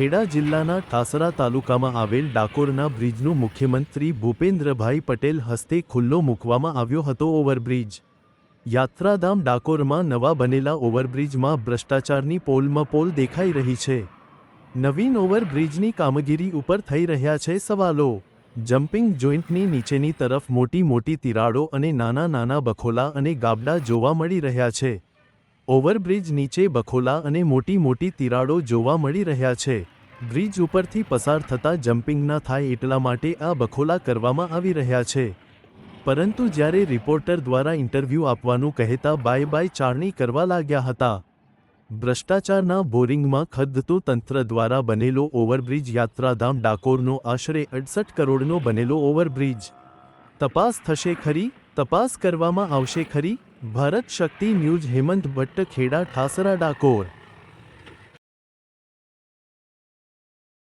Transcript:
ખેડા જિલ્લાના ઠાસરા તાલુકામાં આવેલ ડાકોરના બ્રિજનું મુખ્યમંત્રી ભૂપેન્દ્રભાઈ પટેલ હસ્તે ખુલ્લો મૂકવામાં આવ્યો હતો. ઓવરબ્રિજ યાત્રાધામ ડાકોરમાં નવા બનેલા ઓવરબ્રિજમાં ભ્રષ્ટાચારની પોલમપોલ દેખાઈ રહી છે. નવીન ઓવરબ્રિજની કામગીરી ઉપર થઈ રહ્યા છે સવાલો. જમ્પિંગ જોઇન્ટની નીચેની તરફ મોટી મોટી તિરાડો અને નાના નાના બખોલા અને ગાબડા જોવા મળી રહ્યા છે. ઓવરબ્રિજ નીચે બખોલા અને મોટી મોટી તિરાડો જોવા મળી રહ્યા છે. બ્રિજ ઉપરથી પસાર થતા જમ્પિંગ ન થાય એટલા માટે આ બખોલા કરવામાં આવી રહ્યા છે. પરંતુ જ્યારે રિપોર્ટર દ્વારા ઇન્ટરવ્યૂ આપવાનું કહેતા બાય ચારણી કરવા લાગ્યા હતા. ભ્રષ્ટાચારના બોરિંગમાં ખદતું તંત્ર દ્વારા બનેલો ઓવરબ્રિજ યાત્રાધામ ડાકોરનો આશરે 68 કરોડનો બનેલો ઓવરબ્રિજ. તપાસ થશે ખરી? તપાસ કરવામાં આવશે ખરી? ભારત શક્તિ ન્યૂઝ હેમંત ભટ્ટ, ખેડા, ઠાસરા, ડાકોર.